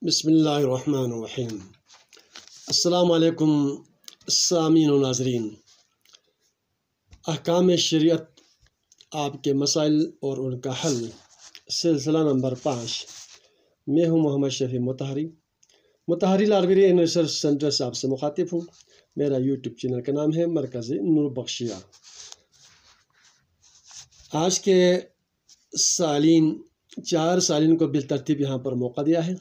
بسم اللہ الرحمن الرحیم۔ السلام علیکم سامعین و ناظرین۔ احکام شریعت، آپ کے مسائل اور ان کا حل، سلسلہ نمبر 5۔ میں ہوں محمد شفیع مطہری لائبریری اینڈ ریسرچ سینٹر سے آپ سے مخاطب ہوں۔ میرا یوٹیوب چینل کا نام ہے مرکز نور بخشیہ۔ آج کے چار سالین کو بالترتیب یہاں پر موقع دیا ہے۔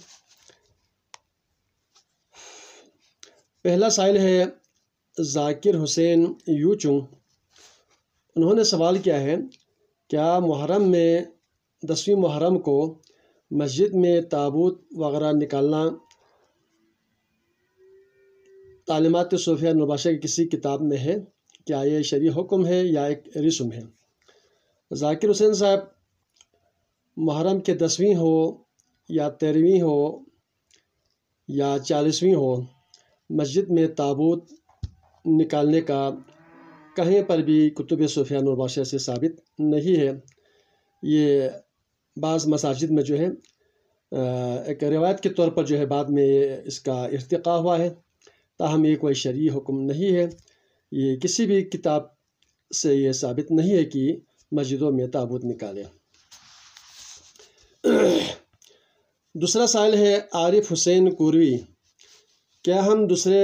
پہلا سائل ہے ذاکر حسین یوچوں۔ انہوں نے سوال کیا ہے، کیا محرم میں 10ویں محرم کو مسجد میں تابوت وغیرہ نکالنا تعلیمات صوفیہ نوربخشیہ کی کسی کتاب میں ہے؟ کیا یہ شرعی حکم ہے یا ایک رسم ہے؟ ذاکر حسین صاحب، محرم کے 10ویں ہو یا 13ویں ہو یا 40ویں ہو، مسجد میں تابوت نکالنے کا کہیں پر بھی کتب صوفیہ نوربخشیہ سے ثابت نہیں ہے۔ یہ بعض مساجد میں جو ہے ایک روایت کے طور پر جو ہے بعد میں اس کا ارتقاء ہوا ہے، تاہم یہ کوئی شرعی حکم نہیں ہے۔ یہ کسی بھی کتاب سے یہ ثابت نہیں ہے کہ مسجدوں میں تابوت نکالے۔ دوسرا سائل ہے عارف حسین کوروی۔ کیا ہم دوسرے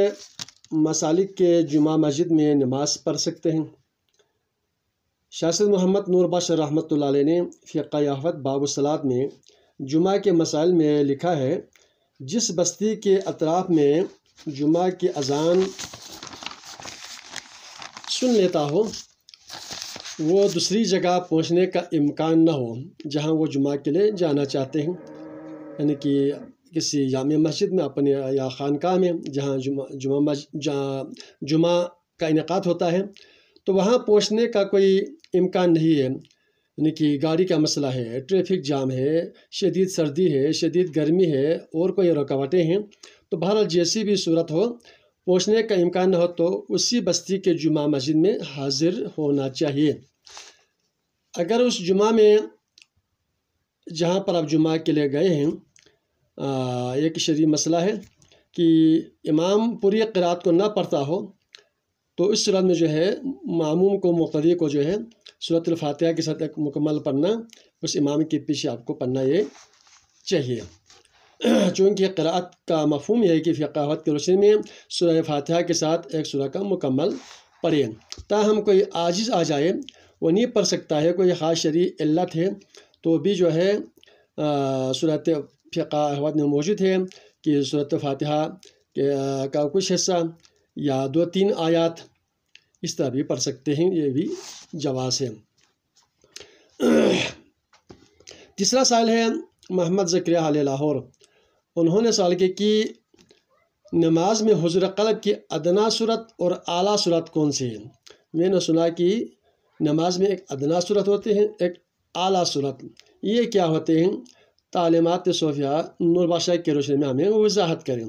مسالک کے جمعہ مسجد میں نماز پڑھ سکتے ہیں؟ شاہ سید محمد نور بخش رحمۃ اللہ علیہ نے فقہ یافت باب الصلاۃ میں جمعہ کے مسائل میں لکھا ہے، جس بستی کے اطراف میں جمعہ کی اذان سن لیتا ہو، وہ دوسری جگہ پہنچنے کا امکان نہ ہو جہاں وہ جمعہ کے لیے جانا چاہتے ہیں، یعنی کہ کسی جامع مسجد میں اپنے یا خانقاہ میں جہاں جمعہ کا انعقاد ہوتا ہے، تو وہاں پہنچنے کا کوئی امکان نہیں ہے، یعنی کہ گاڑی کا مسئلہ ہے، ٹریفک جام ہے، شدید سردی ہے، شدید گرمی ہے اور کوئی رکاوٹیں ہیں، تو بہرحال جیسی بھی صورت ہو، پہنچنے کا امکان نہ ہو تو اسی بستی کے جمعہ مسجد میں حاضر ہونا چاہیے۔ اگر اس جمعہ میں جہاں پر آپ جمعہ کے لیے گئے ہیں ایک شرعی مسئلہ ہے کہ امام پوری قرات کو نہ پڑھتا ہو، تو اس صورت میں جو ہے ماموم کو، مقتدی کو جو ہے سورۃ الفاتحہ کے ساتھ ایک مکمل پڑھنا، اس امام کے پیچھے آپ کو پڑھنا یہ چاہیے، چونکہ قرات کا مفہوم یہ ہے کہ فقاہت کی روشنی میں سورہ فاتحہ کے ساتھ ایک سورہ کا مکمل پڑھیں۔ تاہم کوئی عاجز آ جائے، وہ نہیں پڑھ سکتا ہے، کوئی خاص شرعی علت ہے، تو بھی جو ہے صورت فقاہت میں موجود ہے کہ سورۃ فاتحہ کا کچھ حصہ یا 2-3 آیات اس طرح بھی پڑھ سکتے ہیں، یہ بھی جواز ہے۔ تیسرا سائل ہے محمد زکریا علیہ لاہور۔ انہوں نے سوال کیا کہ نماز میں حضور قلب کی ادنا صورت اور اعلیٰ صورت کون سی ہے؟ میں نے سنا کہ نماز میں ایک ادنا صورت ہوتے ہیں، ایک اعلیٰ صورت۔ یہ کیا ہوتے ہیں؟ تعلیمات صوفیہ نوربخشیہ کی روشنی میں ہمیں وضاحت کریں۔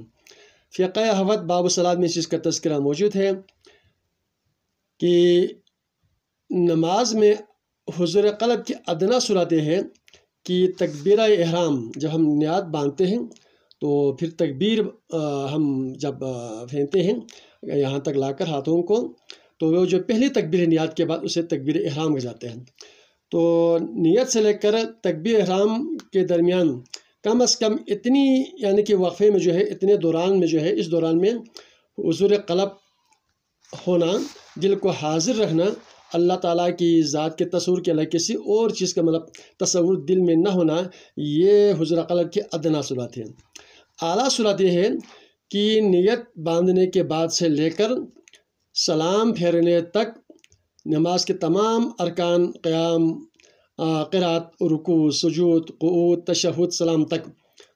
فقہ یافت باب الصلاۃ میں اس چیز کا تذکرہ موجود ہے کہ نماز میں حضور قلب کی ادنا صورت یہ ہے کہ تکبیرہ احرام جب ہم نیت باندھتے ہیں تو پھر تکبیر ہم جب پھینکتے ہیں یہاں تک لا کر ہاتھوں کو، تو وہ جو پہلی تکبیر نیت کے بعد اسے تکبیر احرام کہتے ہیں۔ تو نیت سے لے کر تکبیر احرام کے درمیان کم از کم اتنی، یعنی کہ وقفے میں جو ہے اتنے دوران میں جو ہے، اس دوران میں حضور قلب ہونا، دل کو حاضر رکھنا، اللہ تعالیٰ کی ذات کے تصور کے علاوہ کسی اور چیز کا مطلب تصور دل میں نہ ہونا، یہ حضور قلب کی ادنا صورت ہے۔ اعلیٰ صورت یہ ہے کہ نیت باندھنے کے بعد سے لے کر سلام پھیرنے تک نماز کے تمام ارکان، قیام، قرات، رکوع، سجود، قعود، تشہد، سلام تک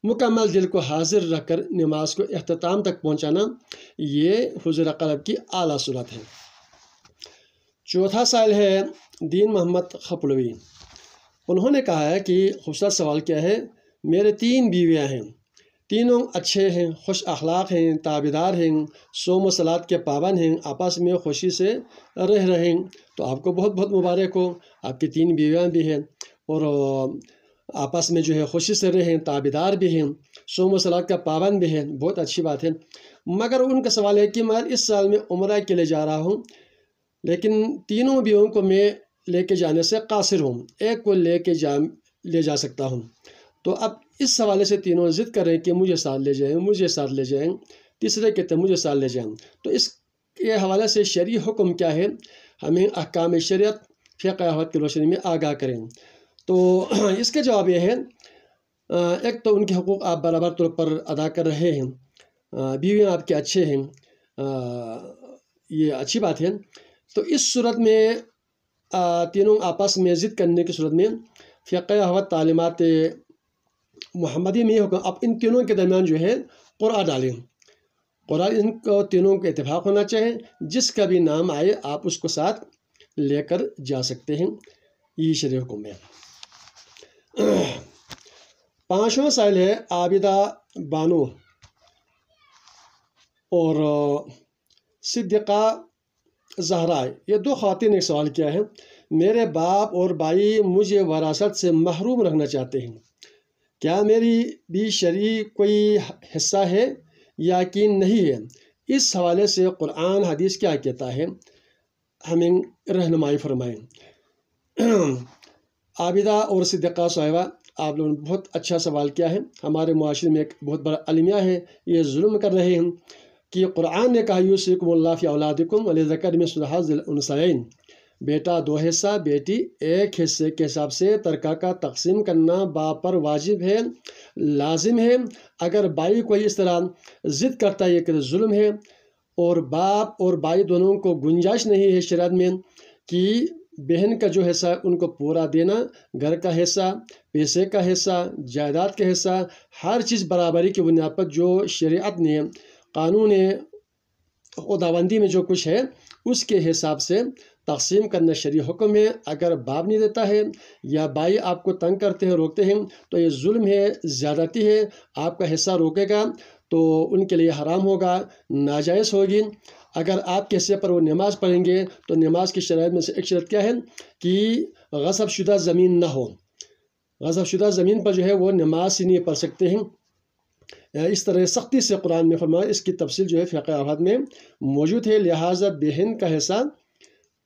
مکمل دل کو حاضر رکھ کر نماز کو اختتام تک پہنچانا، یہ حضور قلب کی اعلیٰ صورت ہے۔ چوتھا سائل ہے دین محمد خپلوی۔ انہوں نے کہا ہے کہ خوبصورت سوال کیا ہے، میرے 3 بیویاں ہیں، تینوں اچھے ہیں، خوش اخلاق ہیں، تابعدار ہیں، صوم و صلات کے پابند ہیں، آپس میں خوشی سے رہ رہے ہیں، تو آپ کو بہت بہت مبارک ہو، آپ کی 3 بیویاں بھی ہیں اور آپس میں جو ہے خوشی سے رہیں، تابعدار بھی ہیں، صوم و صلات کا پابند بھی ہے، بہت اچھی بات ہے، مگر ان کا سوال ہے کہ میں اس سال میں عمرہ کے لیے جا رہا ہوں، لیکن تینوں بیووں کو میں لے کے جانے سے قاصر ہوں، ایک کو لے جا سکتا ہوں۔ تو اب اس حوالے سے تینوں ضد کر رہے ہیں کہ مجھے ساتھ لے جائیں، مجھے ساتھ لے جائیں، تیسرے کہتے ہیں مجھے ساتھ لے جائیں۔ تو اس کے حوالے سے شرعی حکم کیا ہے، ہمیں احکام شریعت فقہ احوت کی روشنی میں آگاہ کریں۔ تو اس کے جواب یہ ہے، ایک تو ان کے حقوق آپ برابر طور پر ادا کر رہے ہیں، بیویاں آپ کے اچھے ہیں، یہ اچھی بات ہے۔ تو اس صورت میں تینوں آپس میں ضد کرنے کی صورت میں فقہ احوت تعلیمات محمدی میں حکم، اب ان تینوں کے درمیان جو ہے قرعہ ڈالیں، قرعہ ان کو تینوں کا اتفاق ہونا چاہیے، جس کا بھی نام آئے آپ اس کو ساتھ لے کر جا سکتے ہیں، یہ شرعی حکم ہے۔ پانچواں سائل ہے عابدہ بانو اور صدیقہ زہرا، یہ دو خواتین نے سوال کیا ہے، میرے باپ اور بھائی مجھے وراثت سے محروم رکھنا چاہتے ہیں، کیا میری بھی شرعی کوئی حصہ ہے یا کہ نہیں ہے؟ اس حوالے سے قرآن حدیث کیا کہتا ہے، ہمیں رہنمائی فرمائیں۔ عابدہ اور صدیقہ صاحبہ، آپ لوگوں نے بہت اچھا سوال کیا ہے، ہمارے معاشرے میں ایک بہت بڑا المیہ ہے، یہ ظلم کر رہے ہیں کہ قرآن نے کہا یوصیکم اللہ فی اولادکم وللذکر مثل حظ الانثیین، بیٹا 2 حصہ، بیٹی 1 حصے کے حساب سے ترکہ کا تقسیم کرنا باپ پر واجب ہے، لازم ہے۔ اگر بھائی کوئی اس طرح ضد کرتا ہے کہ ظلم ہے، اور باپ اور بھائی دونوں کو گنجائش نہیں ہے شریعت میں کہ بہن کا جو حصہ ہے ان کو پورا دینا، گھر کا حصہ، پیسے کا حصہ، جائیداد کا حصہ، ہر چیز برابری کی بنیاد پر جو شریعت نے قانون خداوندی میں جو کچھ ہے اس کے حساب سے تقسیم کرنا شرعی حکم ہے۔ اگر باپ نہیں دیتا ہے یا بھائی آپ کو تنگ کرتے ہیں، روکتے ہیں، تو یہ ظلم ہے، زیادتی ہے، آپ کا حصہ روکے گا تو ان کے لیے حرام ہوگا، ناجائز ہوگی۔ اگر آپ کے حصے پر وہ نماز پڑھیں گے تو نماز کی شرائط میں سے ایک شرط کیا ہے کہ غصب شدہ زمین نہ ہو، غصب شدہ زمین پر جو ہے وہ نماز ہی نہیں پڑھ سکتے ہیں۔ اس طرح سختی سے قرآن میں فرمایا، اس کی تفصیل جو ہے فقہ احوت میں موجود ہے، لہٰذا بہن کا حصہ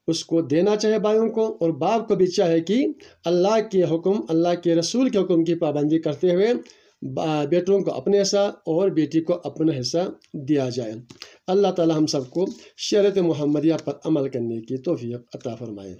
اس کو دینا چاہے بھائیوں کو، اور باپ کو بھی چاہے کہ اللہ کے حکم، اللہ کے رسول کے حکم کی پابندی کرتے ہوئے بیٹوں کو اپنے حصہ اور بیٹی کو اپنا حصہ دیا جائے۔ اللہ تعالی ہم سب کو شریعت محمدیہ پر عمل کرنے کی توفیق عطا فرمائے۔